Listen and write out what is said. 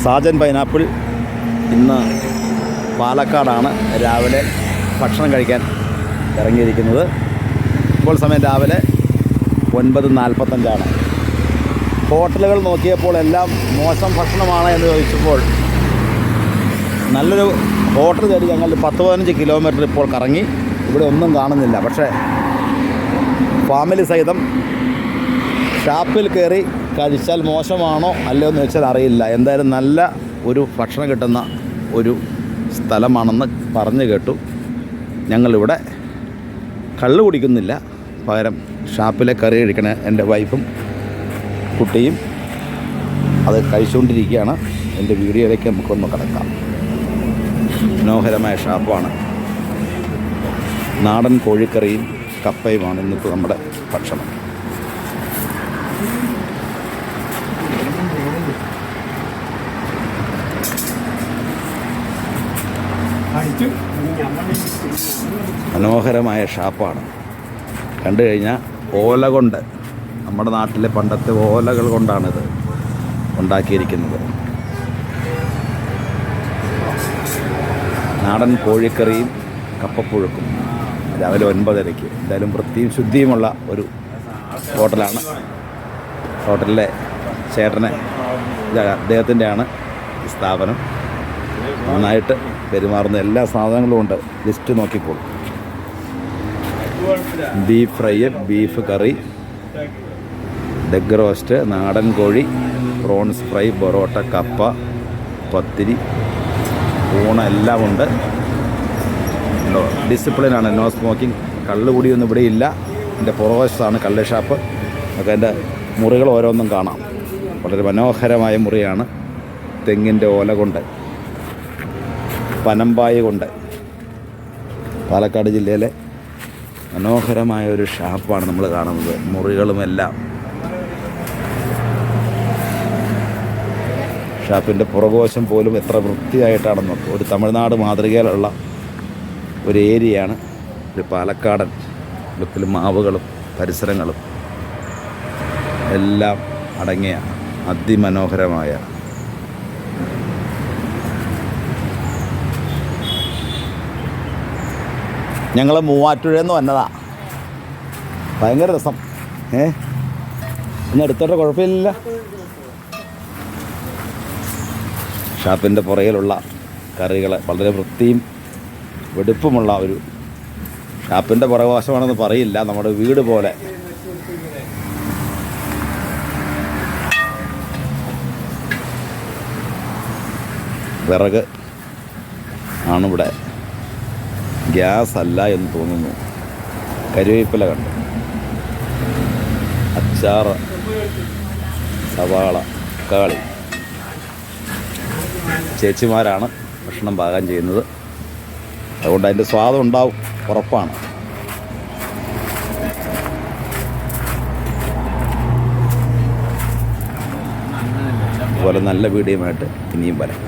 Sajan pineapple ഇന്ന് പാലക്കാടാണ് രാവിലെ ഭക്ഷണം കഴിക്കാൻ ഇറങ്ങിയിരിക്കുന്നത്. ഇപ്പോൾ സമയം രാവിലെ 9:45. ഹോട്ടലുകൾ നോക്കിയപ്പോൾ എല്ലാം മോശം ഭക്ഷണമാണ് എന്ന് ചോദിച്ചപ്പോൾ നല്ലൊരു ഹോട്ടൽ തേടി ഞങ്ങൾ 10-15 കിലോമീറ്റർ ഇപ്പോൾ കറങ്ങി. ഇവിടെ ഒന്നും കാണുന്നില്ല. പക്ഷേ ഫാമിലി സഹിതം ഷാപ്പിൽ കയറി കഴിച്ചാൽ മോശമാണോ അല്ലയോ എന്ന് വെച്ചാൽ അറിയില്ല. എന്തായാലും നല്ല ഒരു ഭക്ഷണം കിട്ടുന്ന ഒരു സ്ഥലമാണെന്ന് പറഞ്ഞു കേട്ടു. ഞങ്ങളിവിടെ കള്ള് കുടിക്കുന്നില്ല, പകരം ഷാപ്പിലെ കറി കഴിക്കണ എൻ്റെ വൈഫും കുട്ടിയും അത് കഴിച്ചുകൊണ്ടിരിക്കുകയാണ്. എൻ്റെ വീഡിയോയിലേക്ക് നമുക്കൊന്ന് കിടക്കാം. മനോഹരമായ ഷാപ്പാണ്. നാടൻ കോഴിക്കറിയും കപ്പയുമാണ് ഇന്നത്തെ നമ്മുടെ ഭക്ഷണം. മനോഹരമായ ഷാപ്പാണ്. കണ്ടു കഴിഞ്ഞാൽ ഓല കൊണ്ട്, നമ്മുടെ നാട്ടിലെ പണ്ടത്തെ ഓലകൾ കൊണ്ടാണിത് ഉണ്ടാക്കിയിരിക്കുന്നത്. നാടൻ കോഴിക്കറിയും കപ്പപ്പുഴുക്കും രാവിലെ 9:30. എന്തായാലും വൃത്തിയും ശുദ്ധിയുമുള്ള ഒരു ഹോട്ടലാണ്. ഹോട്ടലിലെ ചേട്ടനെ, അദ്ദേഹത്തിൻ്റെയാണ് സ്ഥാപനം. നന്നായിട്ട് പെരുമാറുന്ന എല്ലാ സാധനങ്ങളും ഉണ്ട്. ലിസ്റ്റ് നോക്കിപ്പോൾ ബീഫ് ഫ്രൈ, ബീഫ് കറി, ഡെഗ് റോസ്റ്റ്, നാടൻ കോഴി, പ്രോൺസ് ഫ്രൈ, പൊറോട്ട, കപ്പ, പത്തിരി, ഊണ എല്ലാം ഉണ്ട്. ഡിസിപ്ലിനാണ്, നോ സ്മോക്കിംഗ്. കള്ളുകൂടിയൊന്നും ഇവിടെ ഇല്ല. എൻ്റെ പുറവശത്താണ് കള്ള് ഷാപ്പ്. ഒക്കെ എൻ്റെ മുറികൾ ഓരോന്നും കാണാം. വളരെ മനോഹരമായ മുറിയാണ്. തെങ്ങിൻ്റെ ഓല കൊണ്ട്, പനമ്പായ കൊണ്ട്. പാലക്കാട് ജില്ലയിലെ മനോഹരമായ ഒരു ഷാപ്പാണ് നമ്മൾ കാണുന്നത്. മുറികളുമെല്ലാം. ഷാപ്പിൻ്റെ പുറകുവശം പോലും എത്ര വൃത്തിയായിട്ടാണെന്ന് നോക്കുക. ഒരു തമിഴ്നാട് മാതൃകയിലുള്ള ഒരു ഏരിയയാണ്. ഒരു പാലക്കാടൻ ലുക്കിൽ മാവുകളും പരിസരങ്ങളും എല്ലാം അടങ്ങിയ അതിമനോഹരമായ ഞങ്ങൾ മൂവാറ്റുഴയെന്ന് വന്നതാ. ഭയങ്കര രസം. ഇന്ന് എടുത്തോട്ടെ, കുഴപ്പമില്ല. ഷാപ്പിൻ്റെ പുറകിലുള്ള കറികൾ വളരെ വൃത്തിയും വെടുപ്പുമുള്ള ഒരു ഷാപ്പിൻ്റെ പുറകുവശമാണെന്ന് പറയില്ല, നമ്മുടെ വീട് പോലെ. വിറക് ആണിവിടെ, ഗ്യാസ് അല്ല എന്ന് തോന്നുന്നു. കരിവേപ്പില കണ്ടു, അച്ചാറ്, സവാള, തക്കാളി. ചേച്ചിമാരാണ് ഭക്ഷണം പാകം ചെയ്യുന്നത്. അതുകൊണ്ട് അതിൻ്റെ സ്വാദം ഉണ്ടാവും, ഉറപ്പാണ്. അതുപോലെ നല്ല വീഡിയോയുമായിട്ട് ഇനിയും വരാം.